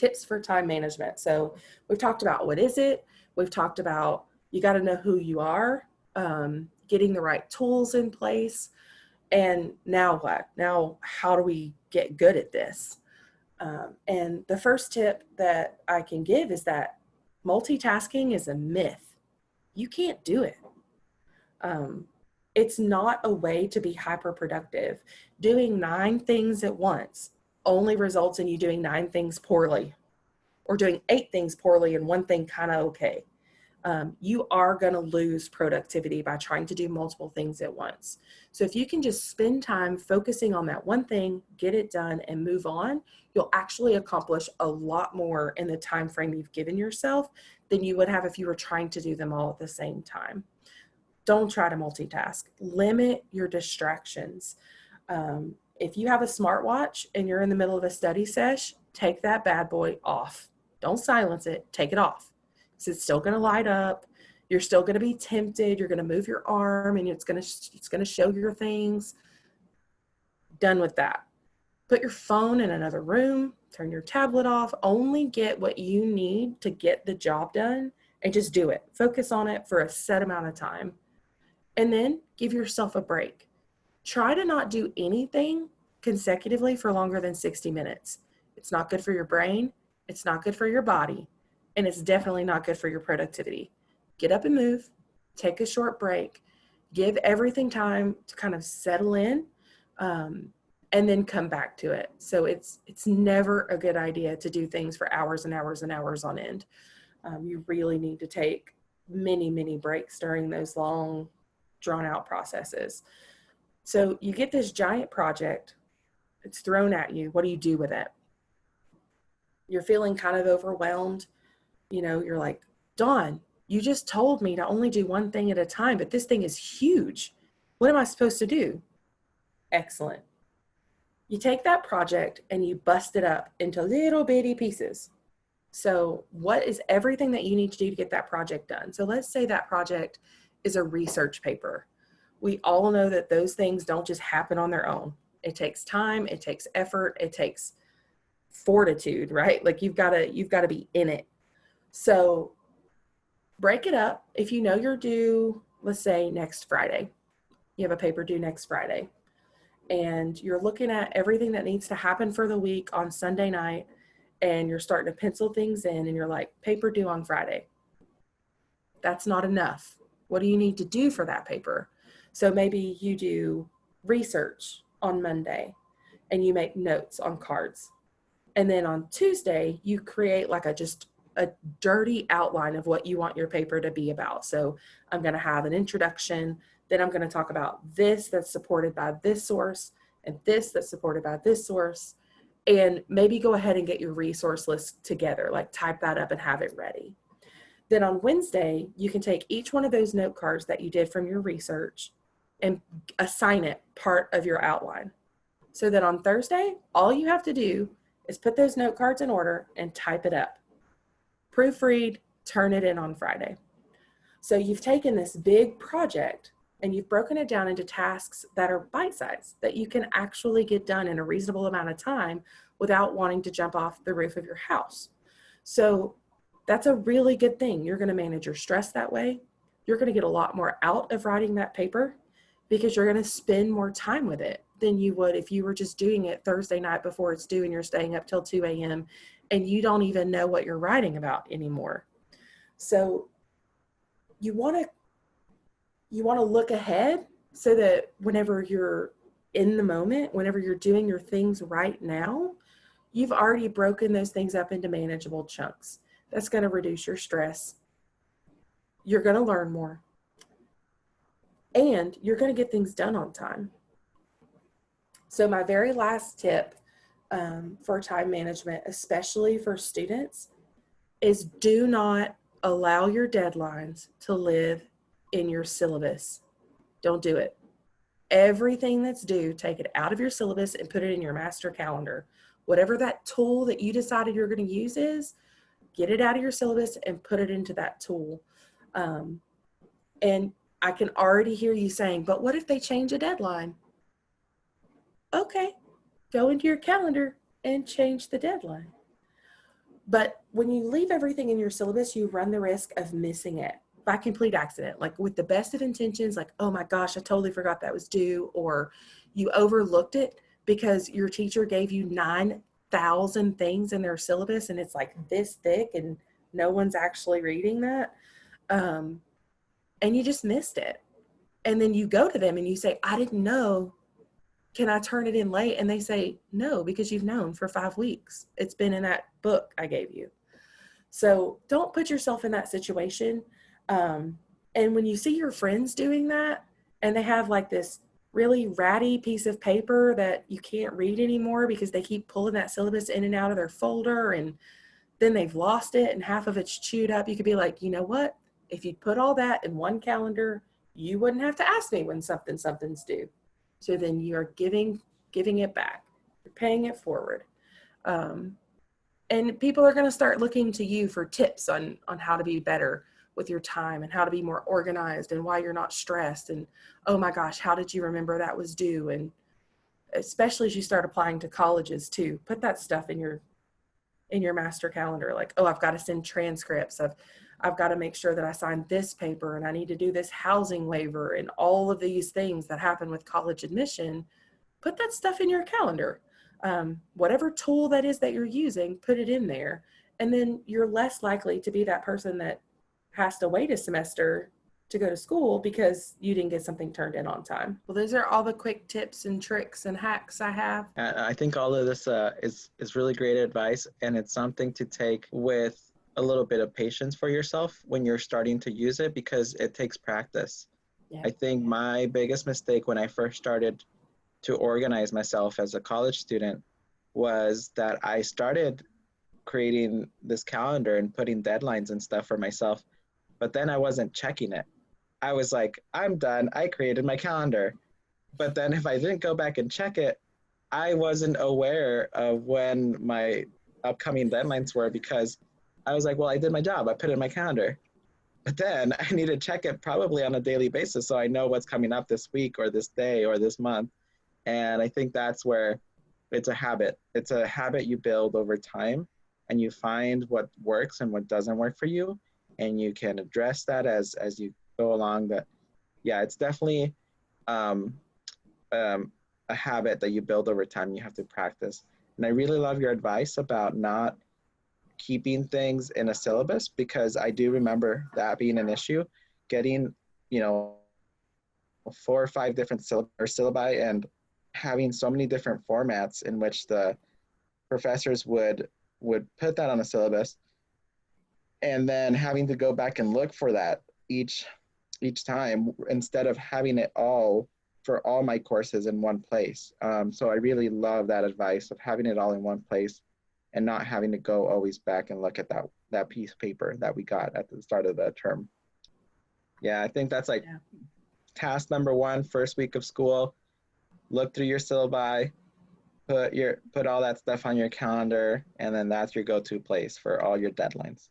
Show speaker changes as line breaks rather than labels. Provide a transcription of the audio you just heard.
tips for time management. So we've talked about what is it? We've talked about you got to know who you are, getting the right tools in place. And now what? Now, how do we get good at this? And the first tip that I can give is that multitasking is a myth. You can't do it. It's not a way to be hyper productive. Doing 9 things at once only results in you doing 9 things poorly, or doing 8 things poorly and 1 thing kind of okay. You are going to lose productivity by trying to do multiple things at once. So if you can just spend time focusing on that one thing, get it done, and move on, you'll actually accomplish a lot more in the time frame you've given yourself than you would have if you were trying to do them all at the same time. Don't try to multitask. Limit your distractions. If you have a smartwatch and you're in the middle of a study sesh, take that bad boy off. Don't silence it. Take it off. So it's still going to light up. You're still going to be tempted. You're going to move your arm and it's going to show your things. Done with that. Put your phone in another room. Turn your tablet off. Only get what you need to get the job done and just do it. Focus on it for a set amount of time. And then give yourself a break. Try to not do anything consecutively for longer than 60 minutes. It's not good for your brain. It's not good for your body. And it's definitely not good for your productivity. Get up and move. Take a short break. Give everything time to kind of settle in, and then come back to it. So it's never a good idea to do things for hours and hours and hours on end. You really need to take many, many breaks during those long, drawn-out processes. So you get this giant project. It's thrown at you. What do you do with it? You're feeling kind of overwhelmed. You're like, Dawn, you just told me to only do one thing at a time, but this thing is huge. What am I supposed to do? Excellent. You take that project and you bust it up into little bitty pieces. So what is everything that you need to do to get that project done? So let's say that project is a research paper. We all know that those things don't just happen on their own. It takes time, it takes effort, it takes fortitude, right? Like you've got to be in it. So break it up. If you know you're due, let's say next Friday, you have a paper due next Friday, and you're looking at everything that needs to happen for the week on Sunday night, and you're starting to pencil things in, and you're like, paper due on Friday. That's not enough. What do you need to do for that paper? So maybe you do research on Monday, and you make notes on cards. And then on Tuesday, you create like a dirty outline of what you want your paper to be about. So I'm going to have an introduction, then I'm going to talk about this that's supported by this source, and this that's supported by this source, and maybe go ahead and get your resource list together, like type that up and have it ready. Then on Wednesday, you can take each one of those note cards that you did from your research and assign it part of your outline. So that on Thursday, all you have to do is put those note cards in order and type it up. Proofread, turn it in on Friday. So you've taken this big project and you've broken it down into tasks that are bite-sized, that you can actually get done in a reasonable amount of time without wanting to jump off the roof of your house. So that's a really good thing. You're going to manage your stress that way. You're going to get a lot more out of writing that paper because you're going to spend more time with it than you would if you were just doing it Thursday night before it's due and you're staying up till 2 a.m. and you don't even know what you're writing about anymore. So you want to look ahead so that whenever you're in the moment, whenever you're doing your things right now, you've already broken those things up into manageable chunks. That's going to reduce your stress. You're going to learn more. And you're going to get things done on time. So my very last tip for time management, especially for students, is do not allow your deadlines to live in your syllabus. Don't do it. Everything that's due, take it out of your syllabus and put it in your master calendar. Whatever that tool that you decided you're going to use is, get it out of your syllabus and put it into that tool. And I can already hear you saying, but what if they change a deadline? Okay, go into your calendar and change the deadline. But when you leave everything in your syllabus, you run the risk of missing it by complete accident, like with the best of intentions, like, oh my gosh, I totally forgot that was due, or you overlooked it because your teacher gave you 9,000 things in their syllabus and it's like this thick and no one's actually reading that. Um, and you just missed it. And then you go to them and you say, I didn't know. Can I turn it in late? And they say, no, because you've known for 5 weeks. It's been in that book I gave you. So don't put yourself in that situation. And when you see your friends doing that and they have like this really ratty piece of paper that you can't read anymore because they keep pulling that syllabus in and out of their folder and then they've lost it and half of it's chewed up, you could be like, you know what? If you'd put all that in one calendar, you wouldn't have to ask me when something's due. So then you're giving it back. You're paying it forward. Um, and people are going to start looking to you for tips on how to be better with your time and how to be more organized and why you're not stressed. And, oh my gosh, how did you remember that was due? And especially as you start applying to colleges too, put that stuff in your master calendar. Like, oh, I've got to send transcripts. I've got to make sure that I sign this paper and I need to do this housing waiver and all of these things that happen with college admission. Put that stuff in your calendar. Whatever tool that is that you're using, put it in there. And then you're less likely to be that person that has to wait a semester to go to school because you didn't get something turned in on time. Well, those are all the quick tips and tricks and hacks I have.
I think all of this is really great advice, and it's something to take with a little bit of patience for yourself when you're starting to use it, because it takes practice.
Yeah.
I think my biggest mistake when I first started to organize myself as a college student was that I started creating this calendar and putting deadlines and stuff for myself, but then I wasn't checking it. I was like, I'm done. I created my calendar. But then if I didn't go back and check it, I wasn't aware of when my upcoming deadlines were, because I was like, well, I did my job. I put it in my calendar. But then I need to check it probably on a daily basis so I know what's coming up this week or this day or this month. And I think that's where it's a habit. It's a habit you build over time, and you find what works and what doesn't work for you. And you can address that as you go along. But yeah, it's definitely a habit that you build over time. You have to practice. And I really love your advice about not keeping things in a syllabus, because I do remember that being an issue, getting, 4 or 5 different syllabi and having so many different formats in which the professors would put that on a syllabus, and then having to go back and look for that each time instead of having it all for all my courses in one place. So I really love that advice of having it all in one place and not having to go always back and look at that piece of paper that we got at the start of the term. Yeah, I think that's like task number 1, first week of school. Look through your syllabi, put all that stuff on your calendar, and then that's your go-to place for all your deadlines.